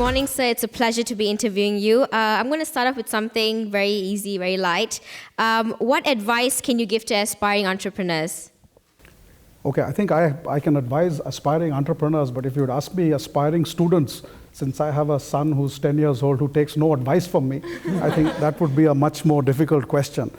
morning, sir. It's a pleasure to be interviewing you. I'm going to start off with something very easy, very light. What advice can you give to aspiring entrepreneurs? Okay, I think I can advise aspiring entrepreneurs, but if you would ask me aspiring students, since I have a son who's 10 years old who takes no advice from me, I think that would be a much more difficult question.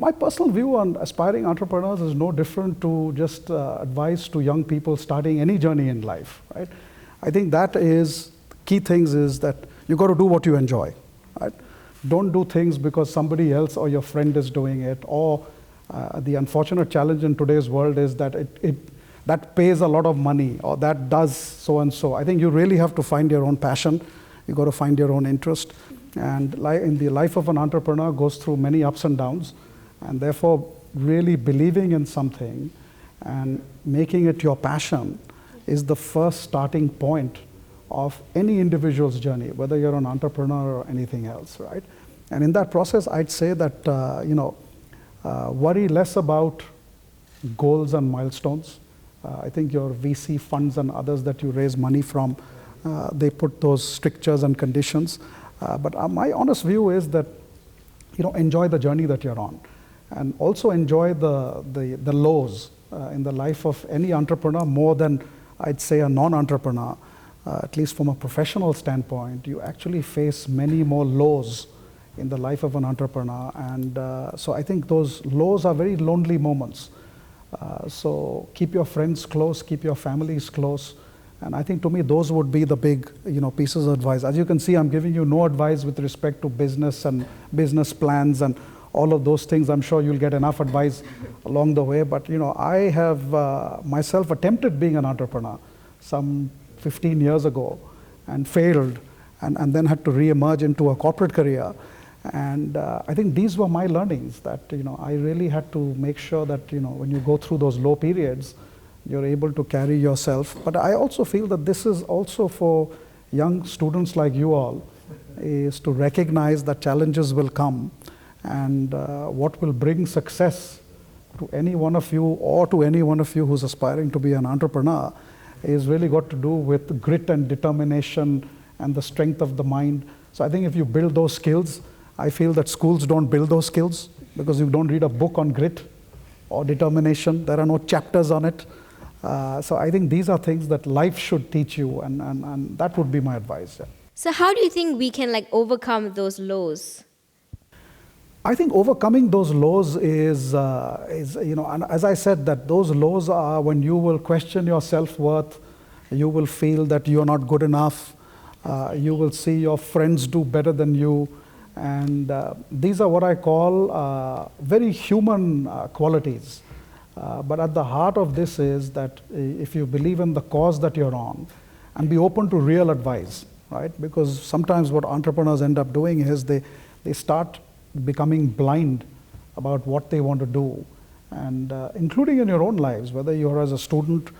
My personal view on aspiring entrepreneurs is no different to just advice to young people starting any journey in life, right? I think that is, key things is that you got to do what you enjoy, right? Don't do things because somebody else or your friend is doing it, or the unfortunate challenge in today's world is that that pays a lot of money, or that does so and so. I think you really have to find your own passion. You got to find your own interest. And in the life of an entrepreneur goes through many ups and downs, and therefore really believing in something and making it your passion is the first starting point of any individual's journey, whether you're an entrepreneur or anything else, right? And in that process, I'd say that worry less about goals and milestones. I think your VC funds and others that you raise money from, they put those strictures and conditions. But my honest view is that enjoy the journey that you're on, and also enjoy the lows in the life of any entrepreneur more than I'd say a non-entrepreneur. At least from a professional standpoint, you actually face many more lows in the life of an entrepreneur, and so I think those lows are very lonely moments. So keep your friends close, keep your families close, and I think to me those would be the big pieces of advice. As you can see, I'm giving you no advice with respect to business and business plans and all of those things. I'm sure you'll get enough advice along the way, but I have myself attempted being an entrepreneur some 15 years ago and failed, and then had to re-emerge into a corporate career. And I think these were my learnings, that I really had to make sure that when you go through those low periods, you're able to carry yourself. But I also feel that this is also for young students like you all, is to recognize that challenges will come, and what will bring success to any one of you, or to any one of you who's aspiring to be an entrepreneur, is really got to do with grit and determination and the strength of the mind. So I think if you build those skills, I feel that schools don't build those skills, because you don't read a book on grit or determination. There are no chapters on it. So I think these are things that life should teach you, and that would be my advice. Yeah. So how do you think we can overcome those lows? I think overcoming those lows is and as I said, that those lows are when you will question your self-worth, you will feel that you're not good enough, you will see your friends do better than you, and these are what I call very human qualities. But at the heart of this is that if you believe in the cause that you're on, and be open to real advice, right? Because sometimes what entrepreneurs end up doing is they start becoming blind about what they want to do, and including in your own lives, whether you're as a student,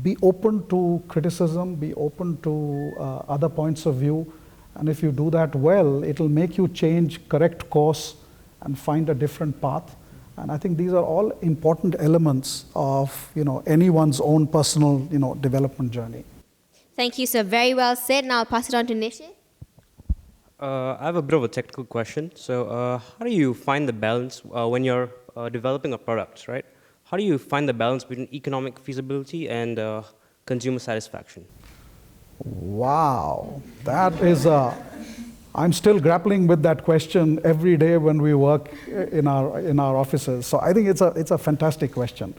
be open to criticism, be open to other points of view, and if you do that well, it'll make you change, correct course, and find a different path. And I think these are all important elements of anyone's own personal development journey. Thank you, sir. Very well said. Now I'll pass it on to Nishi. I have a bit of a technical question. So how do you find the balance when you're developing a product, right? How do you find the balance between economic feasibility and consumer satisfaction? Wow, that is I'm still grappling with that question every day when we work in our offices. So I think it's a fantastic question.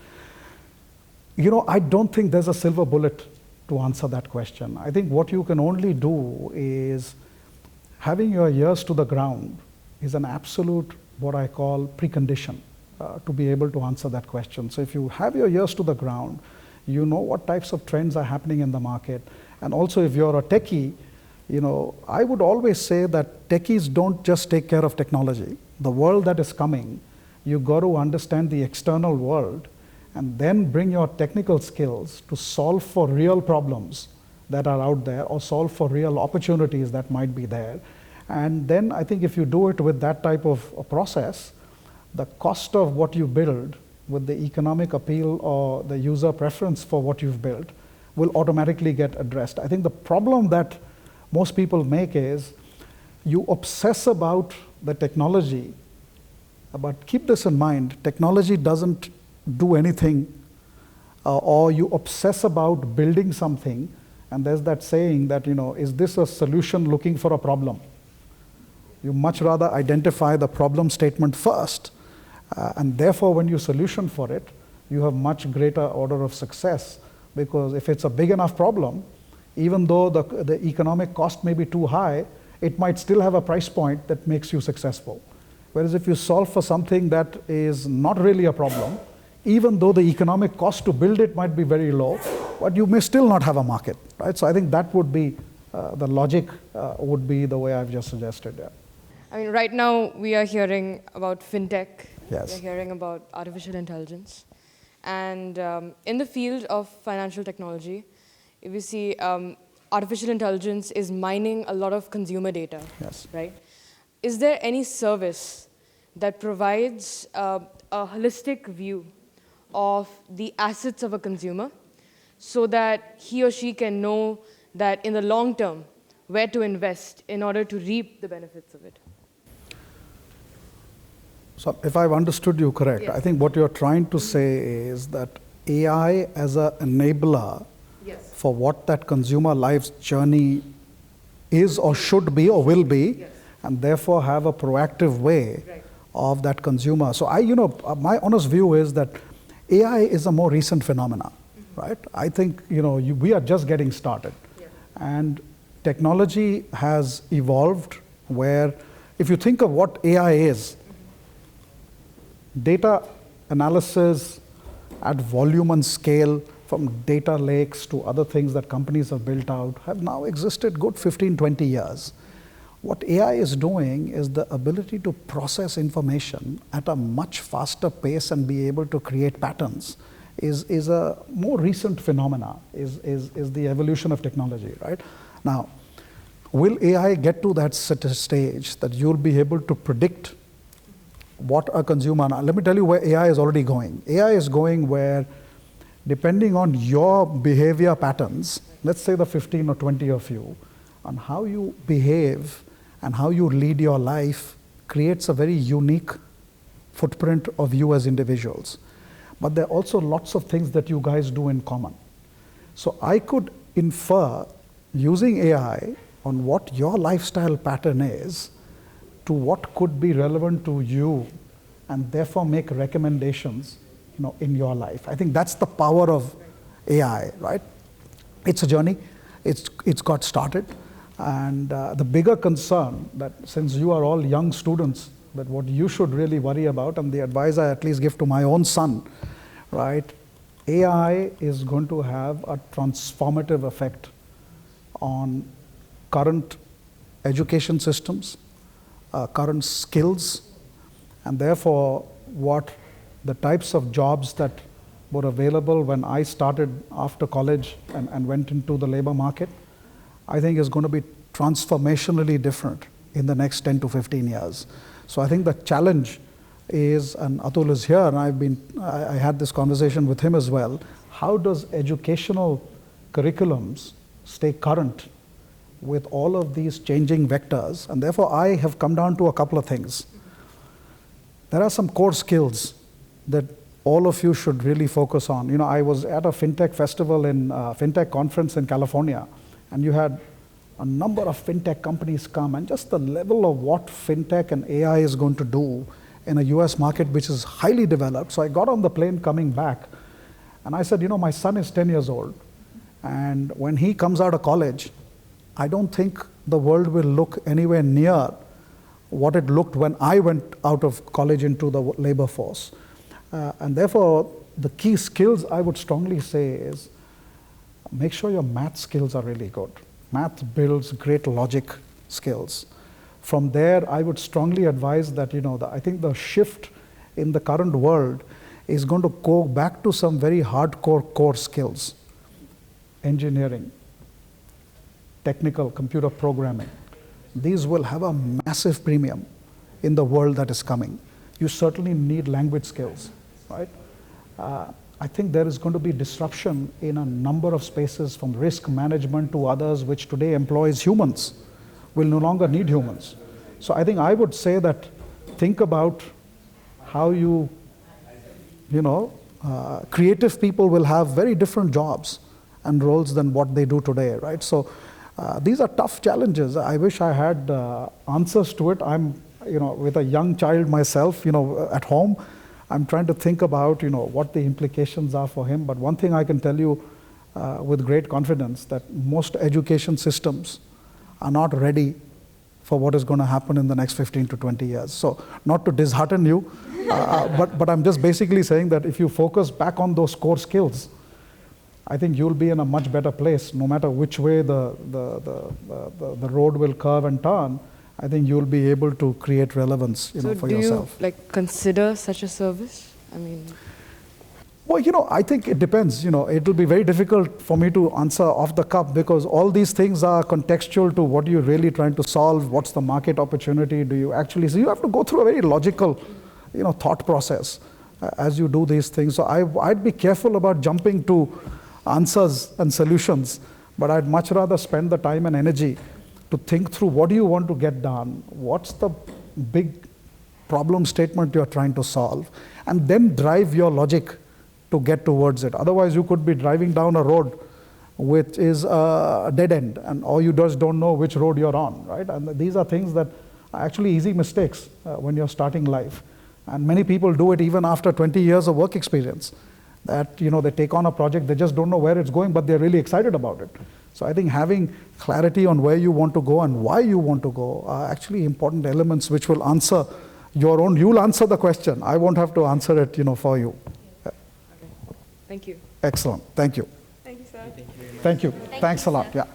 I don't think there's a silver bullet to answer that question. I think what you can only do is having your ears to the ground is an absolute, what I call, precondition to be able to answer that question. So if you have your ears to the ground, you know what types of trends are happening in the market. And also if you're a techie, I would always say that techies don't just take care of technology. The world that is coming, you've got to understand the external world and then bring your technical skills to solve for real problems that are out there, or solve for real opportunities that might be there. And then I think if you do it with that type of a process, the cost of what you build with the economic appeal or the user preference for what you've built, will automatically get addressed. I think the problem that most people make is you obsess about the technology, but keep this in mind, technology doesn't do anything, or you obsess about building something, and there's that saying that, is this a solution looking for a problem? You much rather identify the problem statement first, and therefore when you solution for it, you have much greater order of success, because if it's a big enough problem, even though the economic cost may be too high, it might still have a price point that makes you successful. Whereas if you solve for something that is not really a problem, even though the economic cost to build it might be very low, but you may still not have a market, right? So I think that would be, the logic would be the way I've just suggested. Yeah. I mean, right now we are hearing about fintech. Yes. We're hearing about artificial intelligence. And in the field of financial technology, if you see artificial intelligence is mining a lot of consumer data, Yes. right? Is there any service that provides a holistic view of the assets of a consumer so that he or she can know that in the long term where to invest in order to reap the benefits of it? So if I've understood you correct, Yes. I think what you're trying to say is that AI as an enabler Yes. for what that consumer life's journey is or should be or will be, Yes. and therefore have a proactive way Right. of that consumer. So my honest view is that AI is a more recent phenomena, right? I think, we are just getting started. Yeah. And technology has evolved where, if you think of what AI is, data analysis at volume and scale, from data lakes to other things that companies have built out, have now existed good 15, 20 years. What AI is doing is the ability to process information at a much faster pace and be able to create patterns is a more recent phenomena, is the evolution of technology, right? Now, will AI get to that stage that you'll be able to predict what a consumer... Now, let me tell you where AI is already going. AI is going where, depending on your behavior patterns, let's say the 15 or 20 of you, on how you behave and how you lead your life creates a very unique footprint of you as individuals. But there are also lots of things that you guys do in common. So I could infer, using AI, on what your lifestyle pattern is, to what could be relevant to you, and therefore make recommendations, in your life. I think that's the power of AI, right? It's a journey. It's got started. And the bigger concern that, since you are all young students, that what you should really worry about, and the advice I at least give to my own son, right? AI is going to have a transformative effect on current education systems, current skills, and therefore what the types of jobs that were available when I started after college and went into the labor market, I think is going to be transformationally different in the next 10 to 15 years. So I think the challenge is, and Atul is here, and I had this conversation with him as well, how does educational curriculums stay current with all of these changing vectors? And therefore I have come down to a couple of things. There are some core skills that all of you should really focus on. I was at a fintech festival fintech conference in California, and you had a number of fintech companies come, and just the level of what fintech and AI is going to do in a US market which is highly developed. So I got on the plane coming back, and I said, my son is 10 years old, and when he comes out of college, I don't think the world will look anywhere near what it looked when I went out of college into the labor force. And therefore, the key skills I would strongly say is, make sure your math skills are really good. Math builds great logic skills. From there, I would strongly advise that, I think the shift in the current world is going to go back to some very hardcore core skills. Engineering, technical computer programming. These will have a massive premium in the world that is coming. You certainly need language skills, right? I think there is going to be disruption in a number of spaces, from risk management to others, which today employs humans, will no longer need humans. So I think I would say that think about how creative people will have very different jobs and roles than what they do today, right? So these are tough challenges. I wish I had answers to it. I'm, with a young child myself, at home, I'm trying to think about, what the implications are for him. But one thing I can tell you with great confidence, that most education systems are not ready for what is going to happen in the next 15 to 20 years. So not to dishearten you, but I'm just basically saying that if you focus back on those core skills, I think you'll be in a much better place, no matter which way the road will curve and turn. I think you'll be able to create relevance, for yourself. So do you consider such a service? I mean, well, I think it depends. It'll be very difficult for me to answer off the cuff, because all these things are contextual to what you're really trying to solve. What's the market opportunity? Do you actually? So you have to go through a very logical, thought process as you do these things. So I'd be careful about jumping to answers and solutions, but I'd much rather spend the time and energy to think through what do you want to get done, what's the big problem statement you're trying to solve, and then drive your logic to get towards it. Otherwise, you could be driving down a road which is a dead end, or you just don't know which road you're on, right? And these are things that are actually easy mistakes when you're starting life. And many people do it even after 20 years of work experience. That they take on a project, they just don't know where it's going, but they're really excited about it. So I think having clarity on where you want to go and why you want to go are actually important elements which will answer you'll answer the question. I won't have to answer it, for you. okay. Thank you. Excellent. Thank you. Thank you, sir. Thank you. Thanks a lot. Yeah.